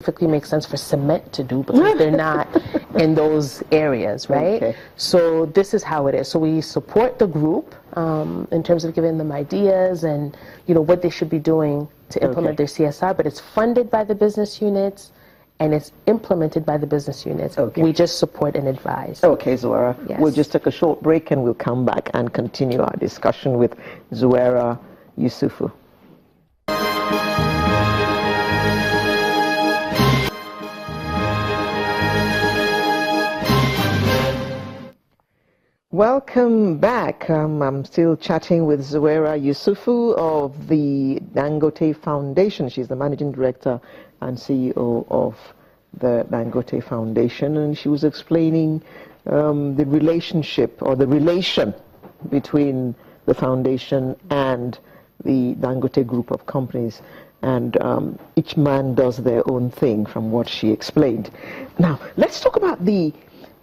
specifically makes sense for cement to do because they're not in those areas, right? Okay. So this is how it is. So we support the group in terms of giving them ideas and what they should be doing to implement their CSR, but it's funded by the business units and it's implemented by the business units. Okay. We just support and advise. Okay, Zouera. Yes. We'll just take a short break and we'll come back and continue our discussion with Zouera Youssoufou. Welcome back. I'm still chatting with Zouera Youssoufou of the Dangote Foundation. She's the Managing Director and CEO of the Dangote Foundation, and she was explaining the relationship or the relation between the foundation and the Dangote group of companies, and each man does their own thing from what she explained. Now, let's talk about the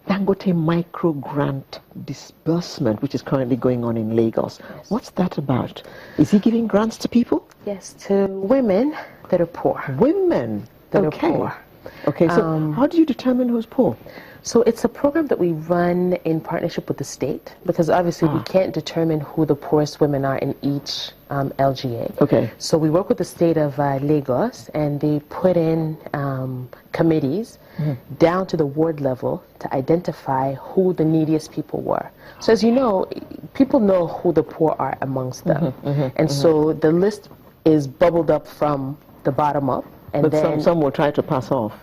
Dangote micro grant disbursement, which is currently going on in Lagos. Yes. What's that about? Is he giving grants to people? Yes, to women that are poor. Women that are poor. Okay, so how do you determine who's poor? So it's a program that we run in partnership with the state, because obviously we can't determine who the poorest women are in each LGA. Okay. So we work with the state of Lagos, and they put in committees down to the ward level to identify who the neediest people were. So as you know, people know who the poor are amongst them. So the list is bubbled up from the bottom up. And But then, some will try to pass off.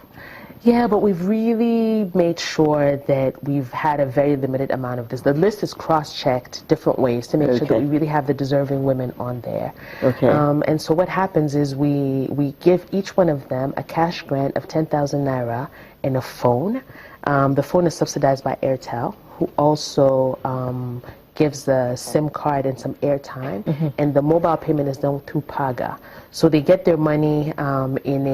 Yeah, but we've really made sure that we've had a very limited amount of this. The list is cross-checked different ways to make sure that we really have the deserving women on there. Okay. And so what happens is we give each one of them a cash grant of 10,000 naira and a phone. The phone is subsidized by Airtel, who also gives the SIM card and some airtime, and the mobile payment is done through Paga. So they get their money in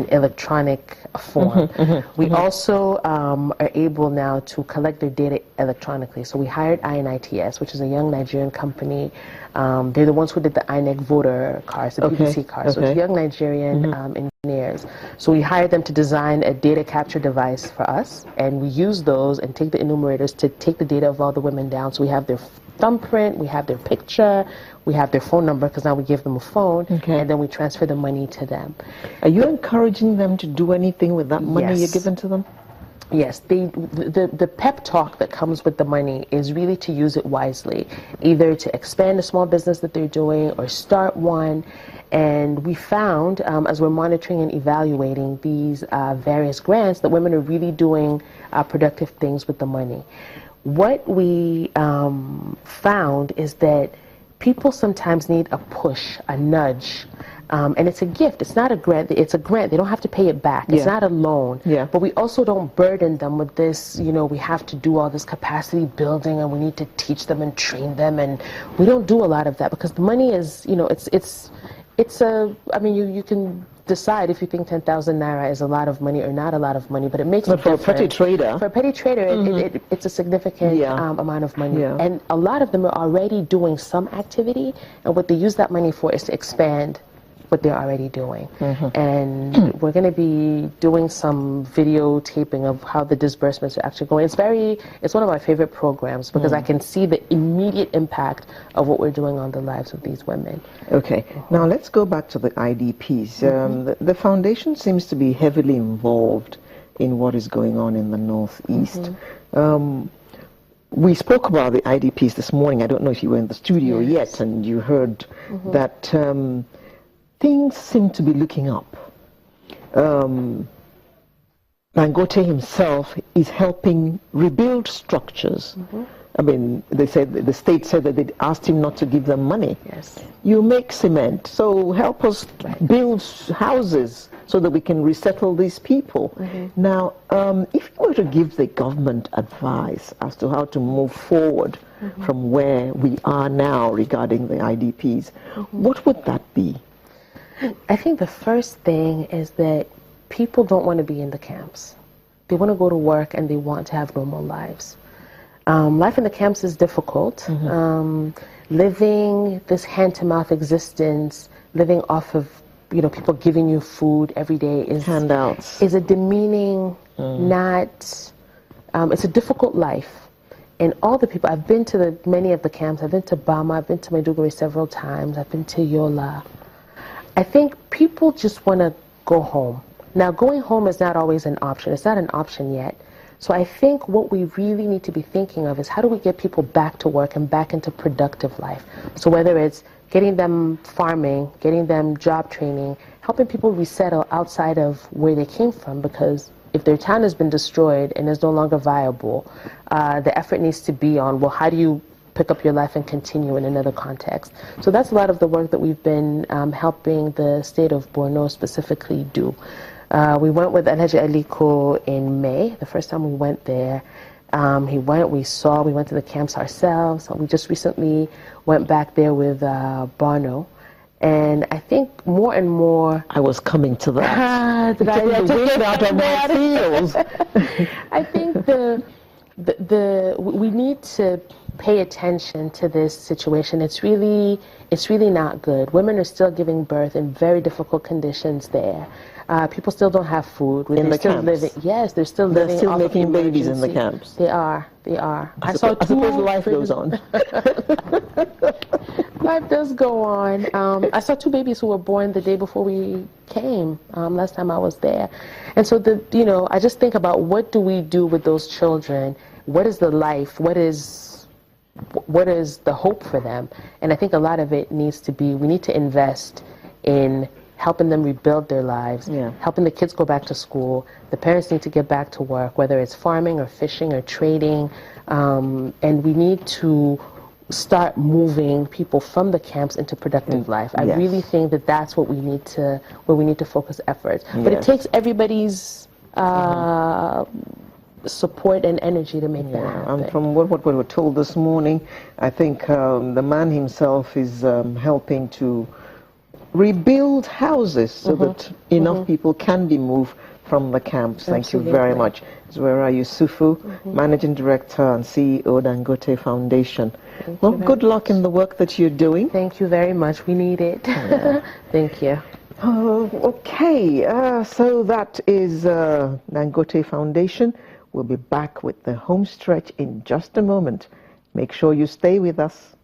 electronic form. We also are able now to collect their data electronically. So we hired INITS, which is a young Nigerian company. They're the ones who did the INEC voter cards, the PVC cards. So it's young Nigerian engineers. So we hired them to design a data capture device for us, and we use those and take the enumerators to take the data of all the women down. So we have their thumbprint, we have their picture, we have their phone number, because now we give them a phone, and then we transfer the money to them. Are you encouraging them to do anything with that money you're giving to them? Yes, the pep talk that comes with the money is really to use it wisely, either to expand a small business that they're doing or start one. And we found, as we're monitoring and evaluating these various grants, that women are really doing productive things with the money. What we found is that people sometimes need a push, a nudge. And it's a gift. It's not a grant. It's a grant. They don't have to pay it back. It's not a loan. But we also don't burden them with this, we have to do all this capacity building and we need to teach them and train them. And we don't do a lot of that because the money is, you can decide if you think 10,000 naira is a lot of money or not a lot of money, but it makes a difference. For a petty trader. For a petty trader, it's a significant amount of money. And a lot of them are already doing some activity, and what they use that money for is to expand what they're already doing. And we're going to be doing some videotaping of how the disbursements are actually going. It's one of my favorite programs because I can see the immediate impact of what we're doing on the lives of these women. Okay, now let's go back to the IDPs. The foundation seems to be heavily involved in what is going on in the Northeast. We spoke about the IDPs this morning. I don't know if you were in the studio yet and you heard that things seem to be looking up. Dangote himself is helping rebuild structures. I mean, the state said that they asked him not to give them money. You make cement, so help us build houses so that we can resettle these people. Now, if you were to give the government advice as to how to move forward from where we are now regarding the IDPs, what would that be? I think the first thing is that people don't want to be in the camps. They want to go to work and they want to have normal lives. Life in the camps is difficult. Living this hand-to-mouth existence, living off of people giving you food every day handouts is a demeaning, not. It's a difficult life, and all the people I've been to many of the camps. I've been to Bama. I've been to Maiduguri several times. I've been to Yola. I think people just want to go home. Now, going home is not always an option. It's not an option yet. So I think what we really need to be thinking of is how do we get people back to work and back into productive life? So whether it's getting them farming, getting them job training, helping people resettle outside of where they came from, because if their town has been destroyed and is no longer viable, the effort needs to be on, well, how do you pick up your life and continue in another context? So that's a lot of the work that we've been helping the state of Borno specifically do. We went with Alhaji Aliko in May, the first time we went there. We went to the camps ourselves. We just recently went back there with Bono. And I think more and more... I was coming to that. Did I took the wind out of my sails. I think we need to pay attention to this situation. It's really not good. Women are still giving birth in very difficult conditions there. People still don't have food. In the camps? Yes, they're still living. They're still making babies in the emergency. camps. They are. I suppose life goes on. Life does go on. I saw 2 babies who were born the day before we came, last time I was there. And so, I just think about what do we do with those children? What is the life? What is the hope for them? And I think a lot of it needs to be, we need to invest in helping them rebuild their lives, helping the kids go back to school. The parents need to get back to work, whether it's farming or fishing or trading. And we need to start moving people from the camps into productive life. I really think that that's what we need to, where we need to focus efforts. But it takes everybody's support and energy to make that happen. And from what we were told this morning, I think the man himself is helping to rebuild houses so that enough people can be moved from the camps. Thank you very much. Zouera Youssoufou, Managing Director and CEO, Dangote Foundation. Well, good luck in the work that you're doing. Thank you very much. We need it. Thank you. Okay, so that is Dangote Foundation. We'll be back with the home stretch in just a moment. Make sure you stay with us.